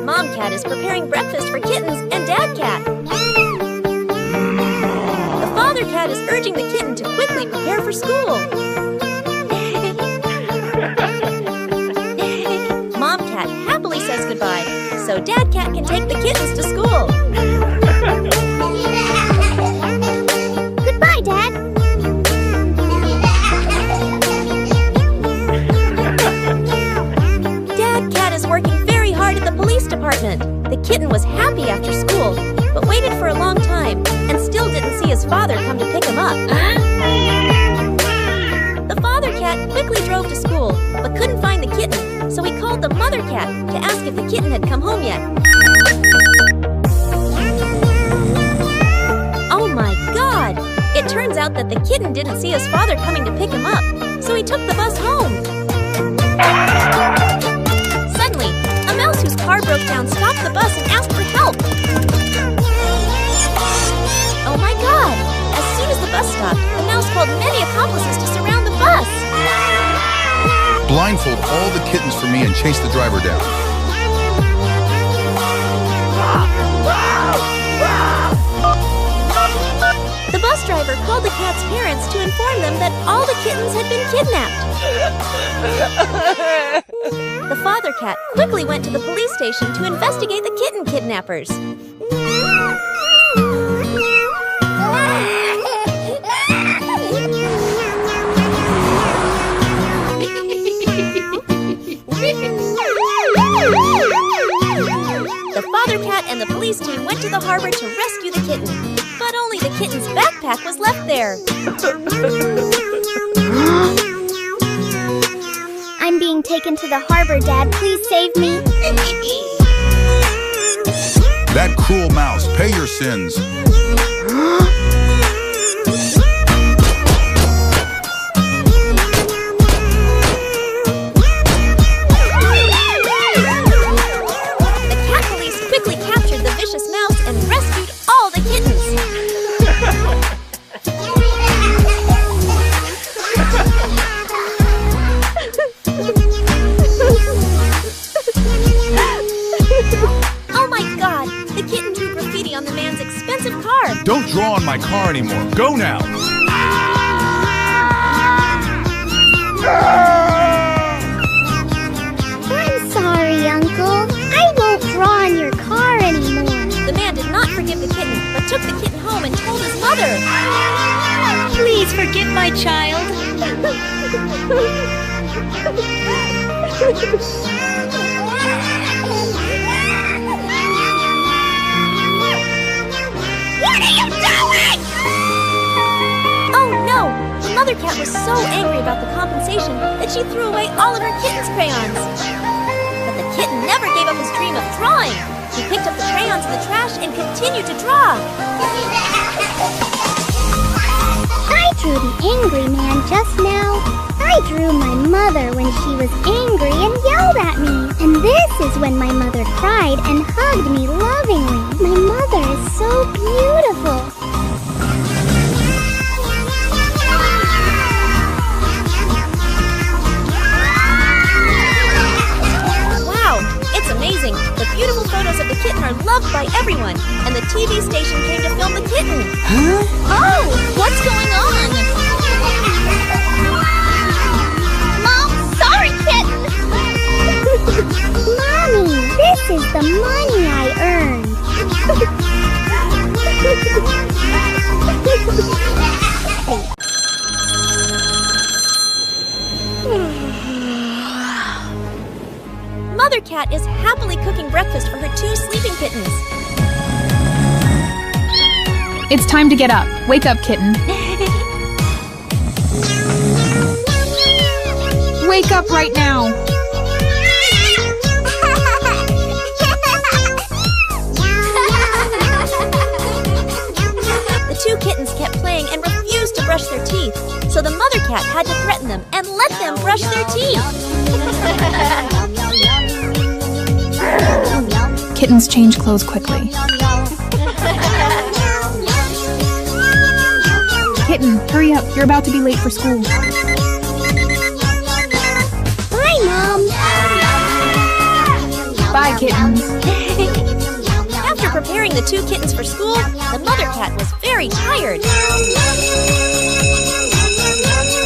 Mom Cat is preparing breakfast for Kittens and Dad Cat. The Father Cat is urging the kitten to quickly prepare for school. Mom Cat happily says goodbye, so Dad Cat can take the kittens to school. Goodbye, Dad. Dad Cat is working very hard at the police department. The kitten was happy after school, but waited for a long time and still didn't see his father come to pick him up. The Father Cat quickly drove to school, but couldn't find the kitten, so he called the Mother Cat to ask if the kitten had come home yet. Oh my God! It turns out that the kitten didn't see his father coming to pick him up, so he took the bus home. Suddenly, a mouse whose car broke down stopped the bus and asked for help. Oh my God! As soon as the bus stopped, the mouse called many accomplices to surround the bus. Blindfold all the kittens for me and chase the driver down. The bus driver called the cat's parents to inform them that all the kittens had been kidnapped. The Father Cat quickly went to the police station to investigate the kitten kidnappers. The Father Cat and the police team went to the harbor to rescue the kitten, but only the kitten's backpack was left there. I'm being taken to the harbor, Dad. Please save me. That cruel mouse, pay your sins. And rescued all the kittens. Oh my God! The kitten drew graffiti on the man's expensive car. Don't draw on my car anymore. Go now. I'm sorry, Uncle. I won't draw on your car anymore. The man did not forgive the kitten, but took the kitten home and told his mother. Please forgive my child. What are you doing? Oh no! The Mother Cat was so angry about the compensation that she threw away all of her kitten's crayons. But the kitten never gave up his dream of drawing. He picked up the crayons in the trash and continued to draw. I drew the angry man just now. I drew my mother when she was angry and yelled at me. And this is when my mother cried and hugged me lovingly. My mother is so beautiful. It's amazing! The beautiful photos of the kitten are loved by everyone, and the TV station came to film the kitten. Huh? Oh! What's going on? Mom, sorry, kitten! Mommy, this is the money I earned. Mother Cat is happily cooking breakfast for her 2 sleeping kittens. It's time to get up. Wake up, kitten. Wake up right now. The 2 kittens kept playing and refused to brush their teeth, so the Mother Cat had to threaten them and let them brush their teeth. Kittens change clothes quickly. Kitten, hurry up. You're about to be late for school. Bye, Mom. Bye, Bye, kittens. After preparing the two kittens for school, the mother cat was very tired.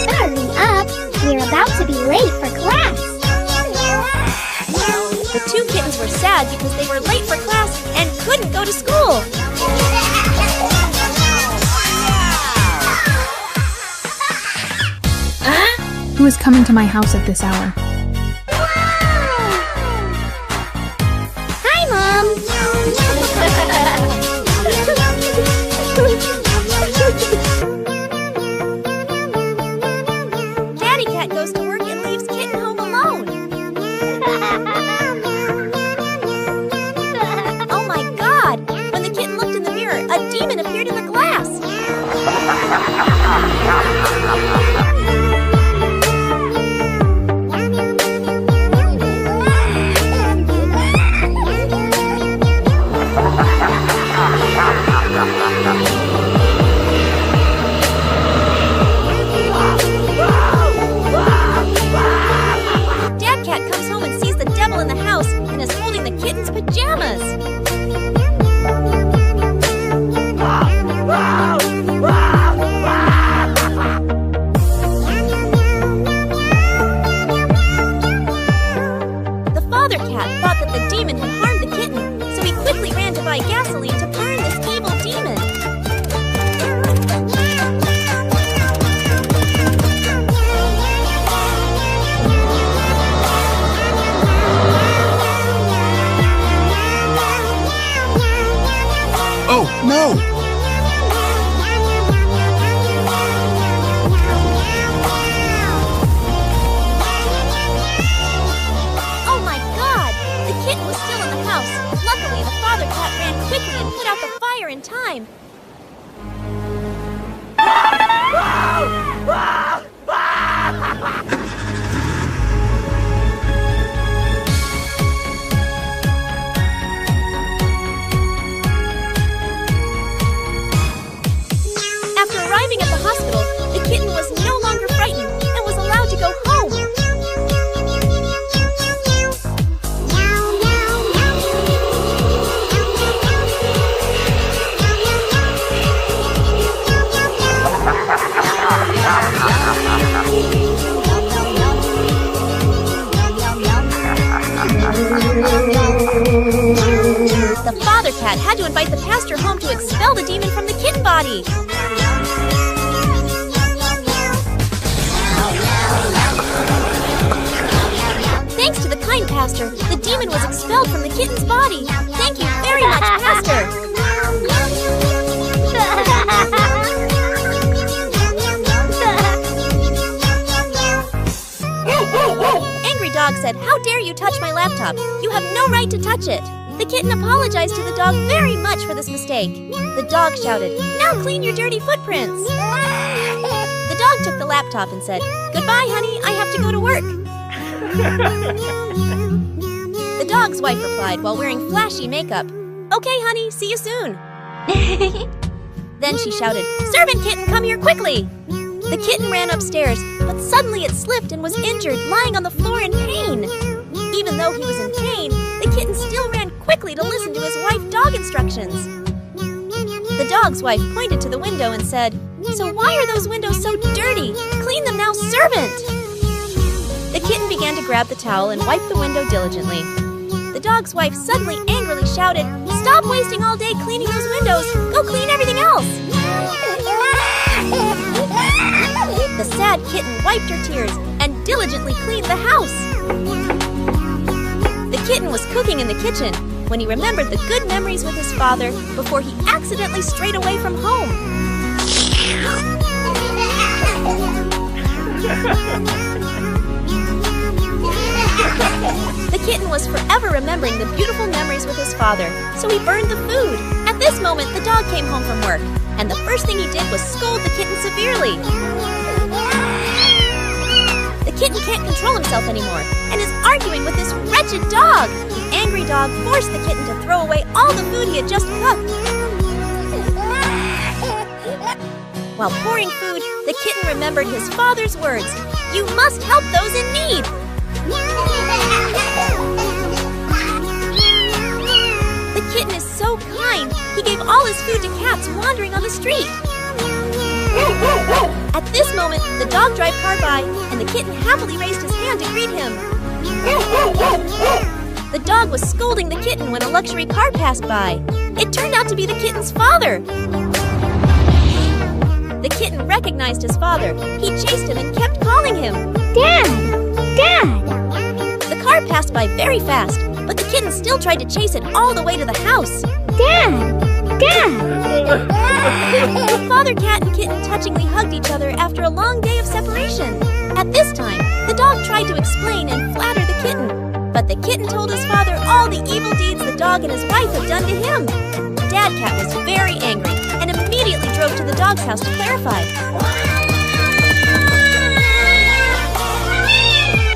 Hurry up! We're about to be late for class. The two kittens were sad because they were late for class and couldn't go to school. Who is coming to my house at this hour? Hi, Mom! Daddy Cat goes to work and leaves Kitten home alone. Oh my God! When the kitten looked in the mirror, a demon appeared in the glass. Dad Cat comes home and sees the devil in the house and is holding the kitten's pajamas. The father cat thought that the demon had harmed the kitten, so he quickly ran to buy gasoline to burn this evil demon. Oh, no! Oh my God! The kitten was still in the house. Luckily, the father cat ran quickly and put out the fire in time. After arriving at the hospital, the kitten was no longer frightened and was allowed to go home. The father cat had to invite the pastor home to expel the demon from the kitten body. Thanks to the kind pastor, the demon was expelled from the kitten's body. Thank you very much, pastor. Angry Dog said, "How dare you touch my laptop? You have no right to touch it." The kitten apologized to the dog very much for this mistake. The dog shouted, "Now clean your dirty footprints." The dog took the laptop and said, "Goodbye, honey, I have to go to work." The dog's wife replied while wearing flashy makeup, "Okay, honey, see you soon." Then she shouted, "Servant kitten, come here quickly!" The kitten ran upstairs, but suddenly it slipped and was injured, lying on the floor in pain. Even though he was in pain, the kitten still ran quickly to listen to his wife dog instructions. The dog's wife pointed to the window and said, "So why are those windows so dirty? Clean them now, servant!" The kitten began to grab the towel and wipe the window diligently. The dog's wife suddenly angrily shouted, "Stop wasting all day cleaning those windows! Go clean everything else!" The sad kitten wiped her tears and diligently cleaned the house. The kitten was cooking in the kitchen when he remembered the good memories with his father before he accidentally strayed away from home. The kitten was forever remembering the beautiful memories with his father, so he burned the food. At this moment, the dog came home from work, and the first thing he did was scold the kitten severely. The kitten can't control himself anymore and is arguing with this wretched dog. The angry dog forced the kitten to throw away all the food he had just cooked. While pouring food, the kitten remembered his father's words, "You must help those in need." all his food to cats wandering on the street. At this moment, the dog drive car by, and the kitten happily raised his hand to greet him. The dog was scolding the kitten when a luxury car passed by. It turned out to be the kitten's father. The kitten recognized his father. He chased him and kept calling him. Dad! Dad! The car passed by very fast, but the kitten still tried to chase it all the way to the house. Dad! Dad! The father cat and kitten touchingly hugged each other after a long day of separation. At this time, the dog tried to explain and flatter the kitten, but the kitten told his father all the evil deeds the dog and his wife had done to him. Dad Cat was very angry and immediately drove to the dog's house to clarify.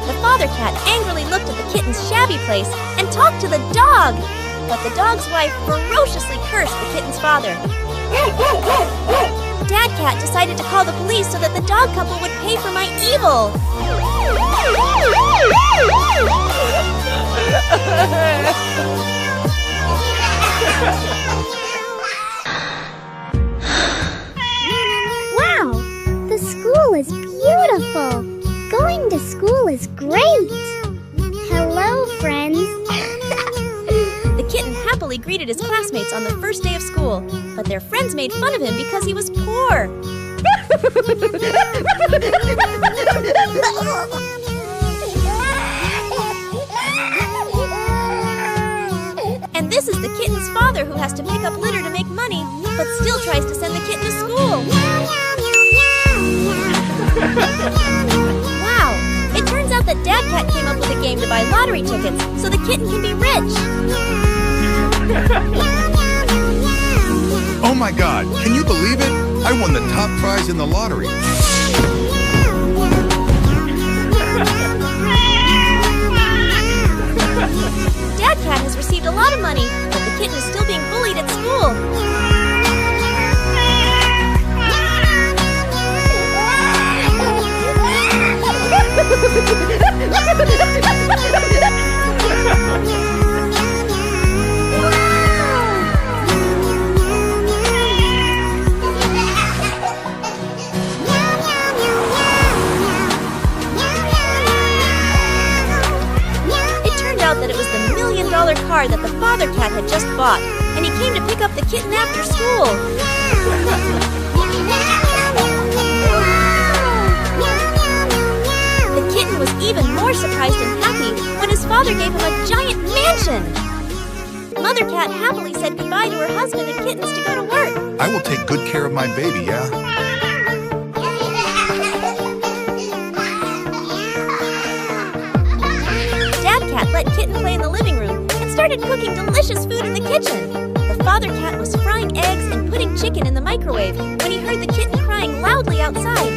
The father cat angrily looked at the kitten's shabby place and talked to the dog, but the dog's wife ferociously cursed the kitten's father. Dad Cat decided to call the police so that the dog couple would pay for my evil. Wow! The school is beautiful! Going to school is great! Hello, friends! The kitten happily greeted his classmates on the first day of school, but their friends made fun of him because he was poor. And this is the kitten's father who has to pick up litter to make money, but still tries to send the kitten to school. Wow! It turns out that Dad Cat came up with a game to buy lottery tickets so the kitten can be rich. Oh my God, can you believe it? I won the top prize in the lottery. Dad Cat has received a lot of money, but the kitten is still being bullied at school. That it was the $1 million car that the father cat had just bought, and he came to pick up the kitten after school. The kitten was even more surprised and happy when his father gave him a giant mansion. Mother cat happily said goodbye to her husband and kittens to go to work. I will take good care of my baby, yeah? Let Kitten play in the living room and started cooking delicious food in the kitchen. The father cat was frying eggs and putting chicken in the microwave when he heard the kitten crying loudly outside.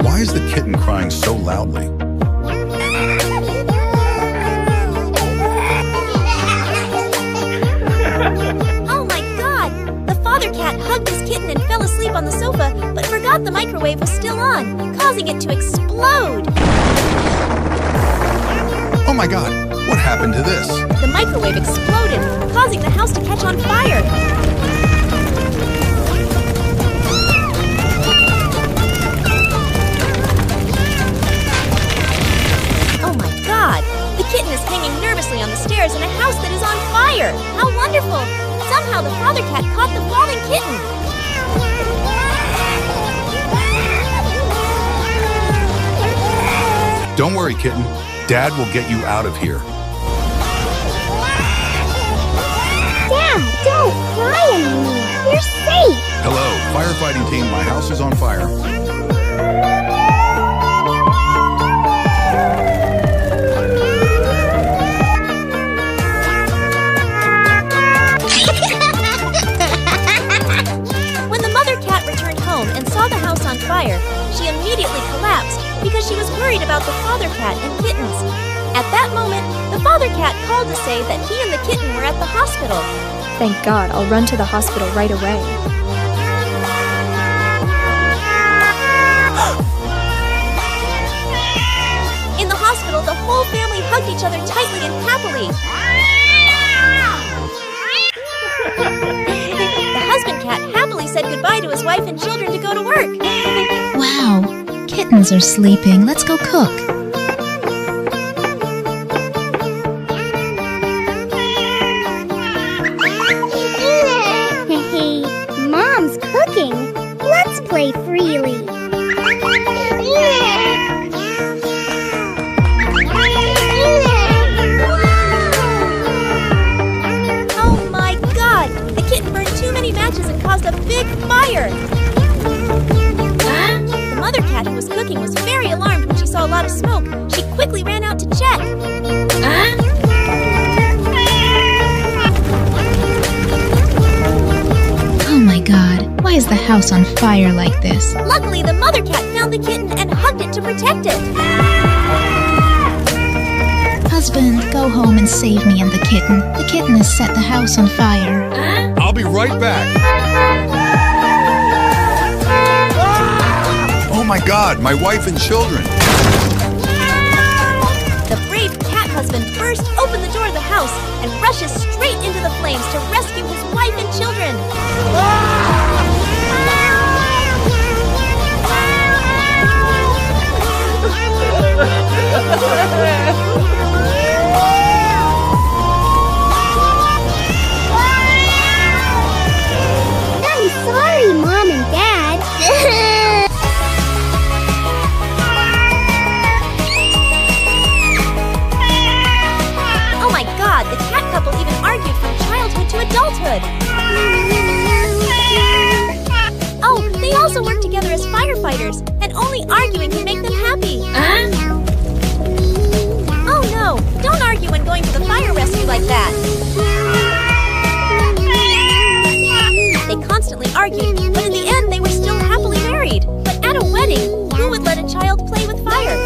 Why is the kitten crying so loudly? Oh my God! The father cat hugged his kitten and fell asleep on the sofa, but forgot the microwave was still on, causing it to explode. Oh my God, what happened to this? The microwave exploded, causing the house to catch on fire. Oh my God! The kitten is hanging nervously on the stairs in a house that is on fire. How wonderful! Somehow the father cat caught the falling kitten. Don't worry, kitten. Dad will get you out of here. Dad, don't cry anymore. You're safe. Hello, firefighting team. My house is on fire. When the mother cat returned home and saw the house on fire, she immediately collapsed because she was worried about the father cat and kittens. At that moment, the father cat called to say that he and the kitten were at the hospital. Thank God, I'll run to the hospital right away. In the hospital, the whole family hugged each other tightly and happily. The husband cat happily said goodbye to his wife and children to go to work. Wow, kittens are sleeping. Let's go cook. Hey, Mom's cooking. Let's play freely. Oh my God! The kitten burned too many matches and caused a big fire! The mother cat who was cooking was very alarmed when she saw a lot of smoke. She quickly ran out to check. Oh my God, why is the house on fire like this? Luckily, the mother cat found the kitten and hugged it to protect it. Husband, go home and save me and the kitten. The kitten has set the house on fire. I'll be right back. Oh my God, my wife and children. The brave cat husband first opened the door of the house and rushes straight into the flames to rescue his wife and children. I'm sorry, Mom and Dad. Oh my God, the cat couple even argued from childhood to adulthood. Oh, they also work together as firefighters, and only arguing can make them happy. Oh no, don't argue when going to the fire rescue like that. They constantly argued, but in the end they were still happily married. But at a wedding, who would let a child play with fire?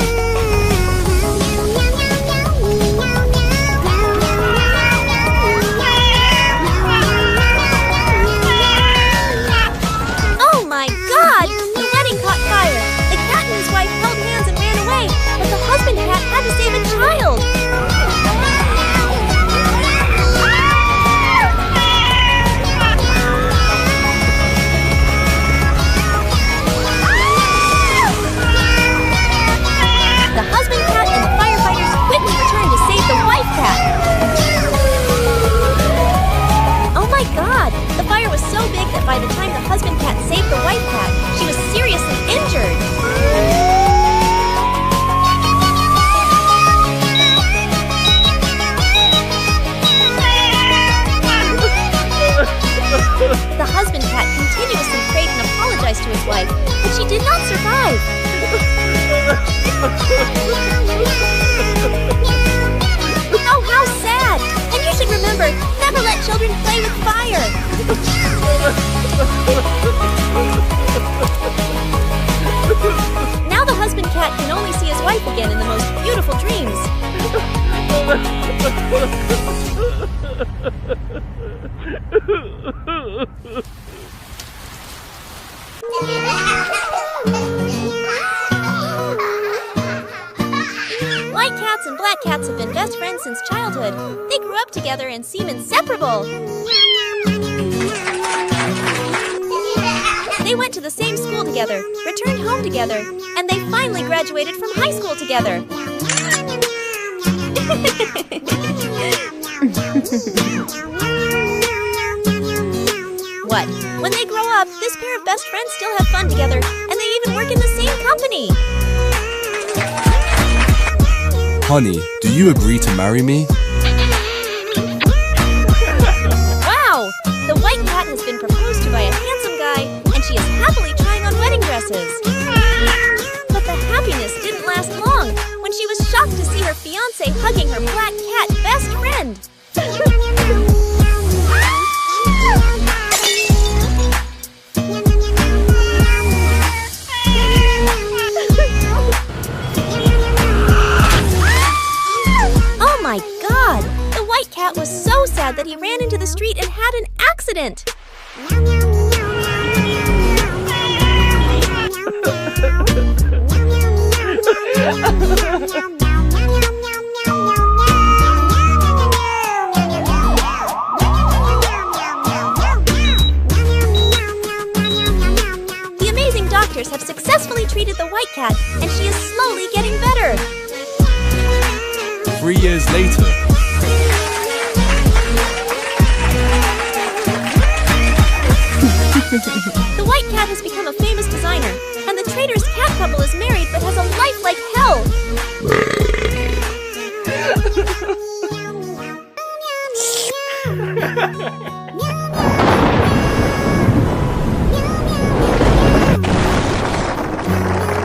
Oh my God! The wedding caught fire! The cat and his wife held hands and ran away, but the husband cat had to save a child! The husband cat and the firefighters quickly returned to save the wife cat. Oh my God! The fire was so big that by the time the husband cat saved the wife cat, she was seriously injured. The husband cat continuously prayed and apologized to his wife, but she did not survive. Oh, how sad! And you should remember, never let children play with fire! Now the husband cat can only see his wife again in the most beautiful dreams. White cats and black cats have been best friends since childhood. They grew up together and seem inseparable. They went to the same school together, returned home together, and they finally graduated from high school together. What? When they grow up, this pair of best friends still have fun together, and they even work in the same company. Honey, do you agree to marry me? Wow! The white cat has been proposed to by a handsome guy, and she is happily trying on wedding dresses. But the happiness didn't last long when she was shocked to see her fiancé hugging her black cat best friend. Oh my God! The white cat was so sad that he ran into the street and had an accident. treated the white cat, and she is slowly getting better. 3 years later. The white cat has become a famous designer, and the trader's cat couple is married but has a life like hell.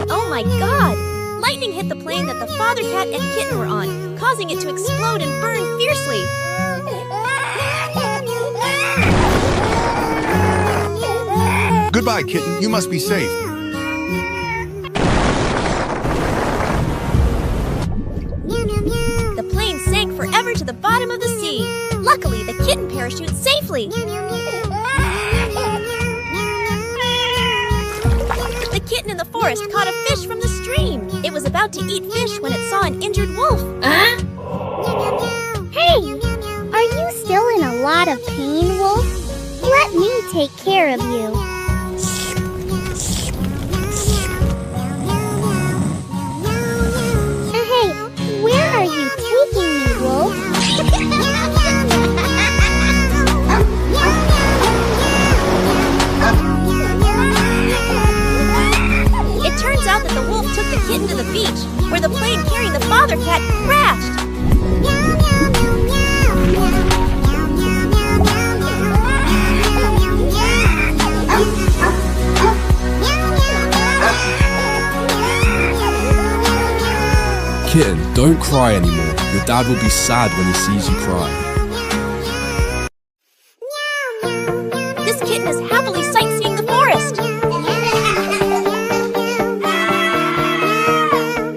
Oh my god! Lightning hit the plane that the father cat and kitten were on, causing it to explode and burn fiercely. Goodbye, kitten. You must be safe. The plane sank forever to the bottom of the sea. Luckily, the kitten parachuted safely. The kitten in the forest caught a fish from the stream. It was about to eat fish when it saw an injured wolf. Hey! Are you still in a lot of pain, Wolf? Let me take care of you. Hey, where are you taking me, Wolf? It turns out that the wolf took the kitten to the beach, where the plane carrying the father cat crashed. Kitten, don't cry anymore. Your dad will be sad when he sees you cry. This kitten is happily sightseeing the forest.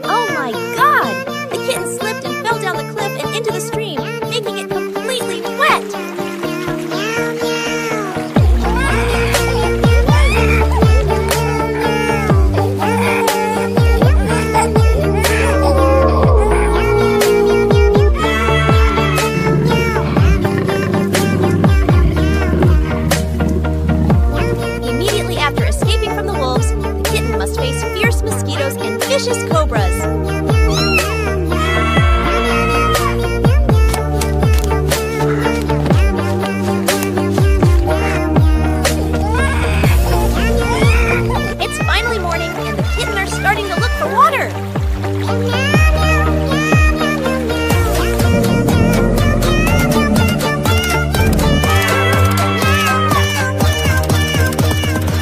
Oh my god! The kitten slipped and fell down the cliff and into the stream, making it completely wet. Immediately after escaping from the wolves, the kitten must face fierce mosquitoes and vicious cobras. It's finally morning, and the kitten are starting to look for water.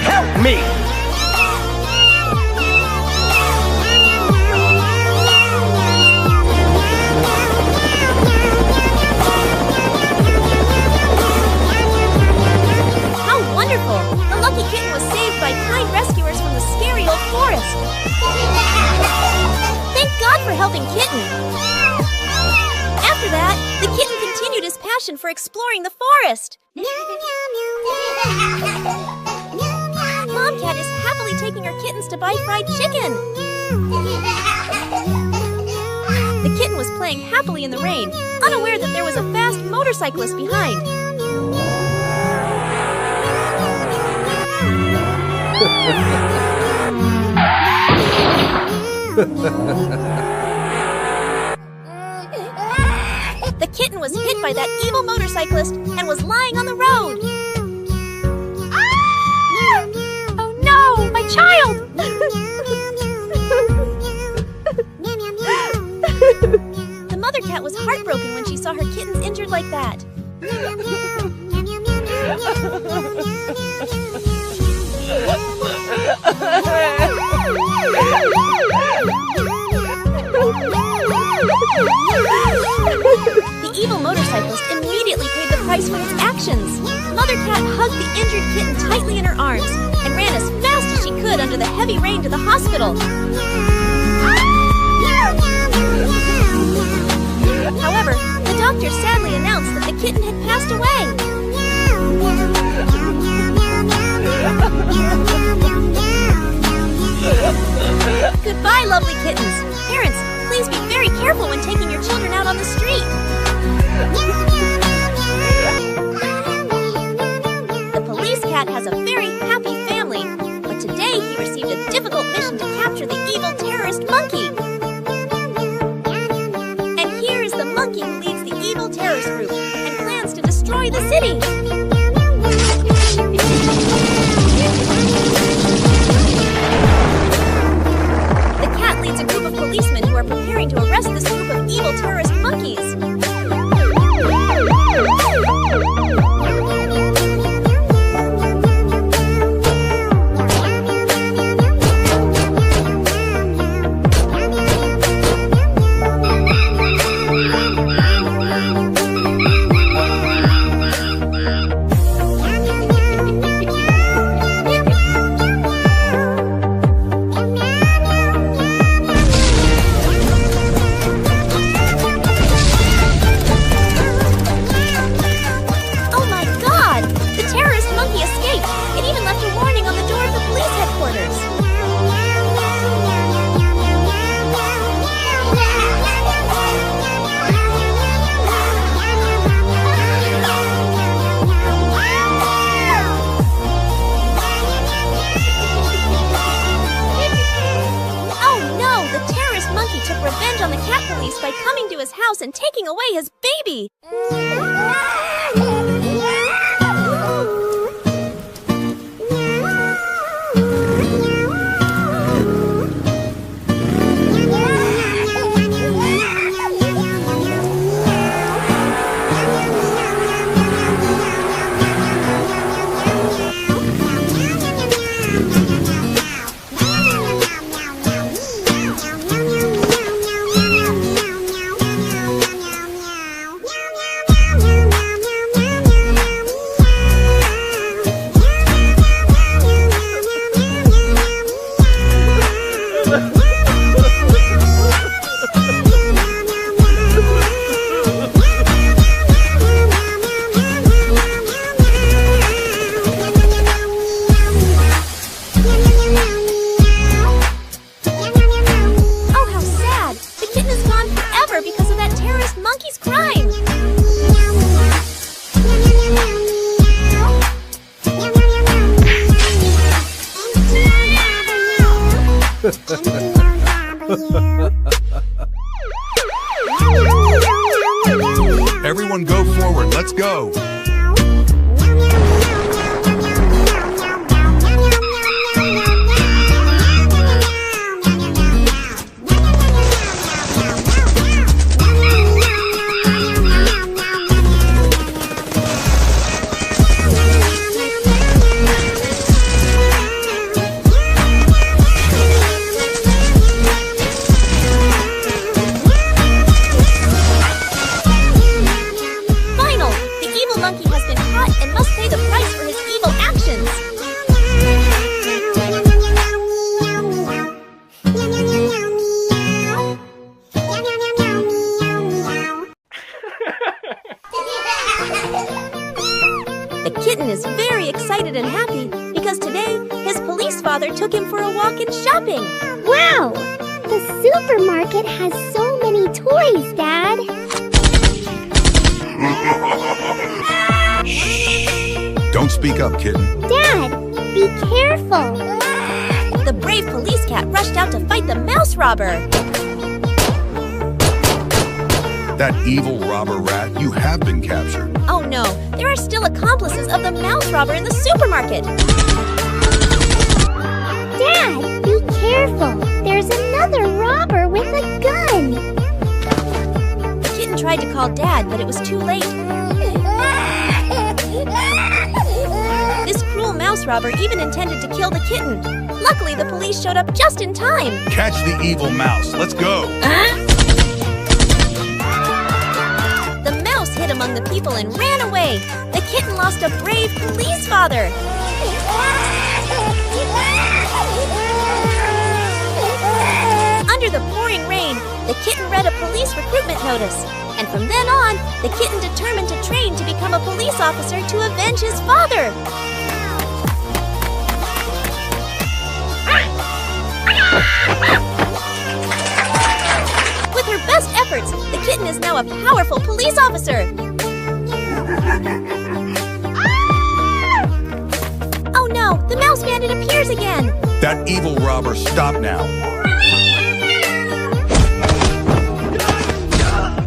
Help me! How wonderful! The lucky kitten was saved by kind rescuers from the scary old forest. Thank God for helping Kitten. After that, the kitten continued his passion for exploring the forest. Mom Cat is happily taking her kittens to buy fried chicken. The kitten was playing happily in the rain, unaware that there was a fast motorcyclist behind. The kitten was hit by that evil motorcyclist and was lying on the road. Ah! Oh no, my child! The mother cat was heartbroken when she saw her kittens injured like that. The evil motorcyclist immediately paid the price for his actions. Mother Cat hugged the injured kitten tightly in her arms and ran as fast as she could under the heavy rain to the hospital. However, the doctor sadly announced that the kitten had passed away. Goodbye, lovely kittens. Parents, please be very careful when taking your children out on the street. The police cat has a very happy family, but today he received a difficult mission to capture terrorist group and plans to destroy the city. The cat leads a group of policemen who are preparing to arrest this group of evil terrorist monkeys. By coming to his house and taking away his baby. Everyone go forward, let's go. The kitten is very excited and happy because today his police father took him for a walk in shopping. Wow! The supermarket has so many toys, Dad. Shh! Don't speak up, kitten. Dad, be careful. The brave police cat rushed out to fight the mouse robber. That evil robber rat, you have been captured. Oh no, there are still accomplices of the mouse robber in the supermarket. Dad, be careful. There's another robber with a gun. The kitten tried to call Dad, but it was too late. This cruel mouse robber even intended to kill the kitten. Luckily, the police showed up just in time. Catch the evil mouse. Let's go. The mouse hid among the people and ran away. The kitten lost a brave police father. Under the pouring rain, the kitten read a police recruitment notice. And from then on, the kitten determined to train to become a police officer to avenge his father. With her best efforts, the kitten is now a powerful police officer. Oh no, the mouse bandit appears again. That evil robber, stop now.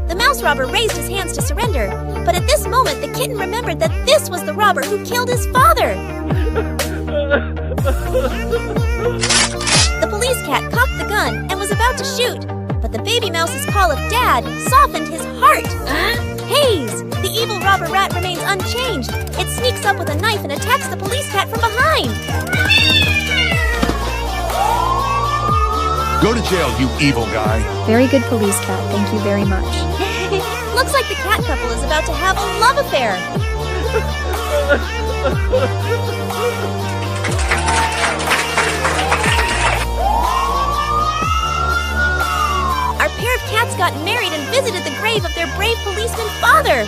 The mouse robber raised his hands to surrender. But at this moment, the kitten remembered that this was the robber who killed his father. The police cat cocked the gun and was about to shoot, but the baby mouse's call of Dad softened his heart. Haze! The evil robber rat remains unchanged. It sneaks up with a knife and attacks the police cat from behind. Go to jail, you evil guy. Very good, police cat. Thank you very much. Looks like the cat couple is about to have a love affair. Our pair of cats got married and visited the grave of their brave policeman father.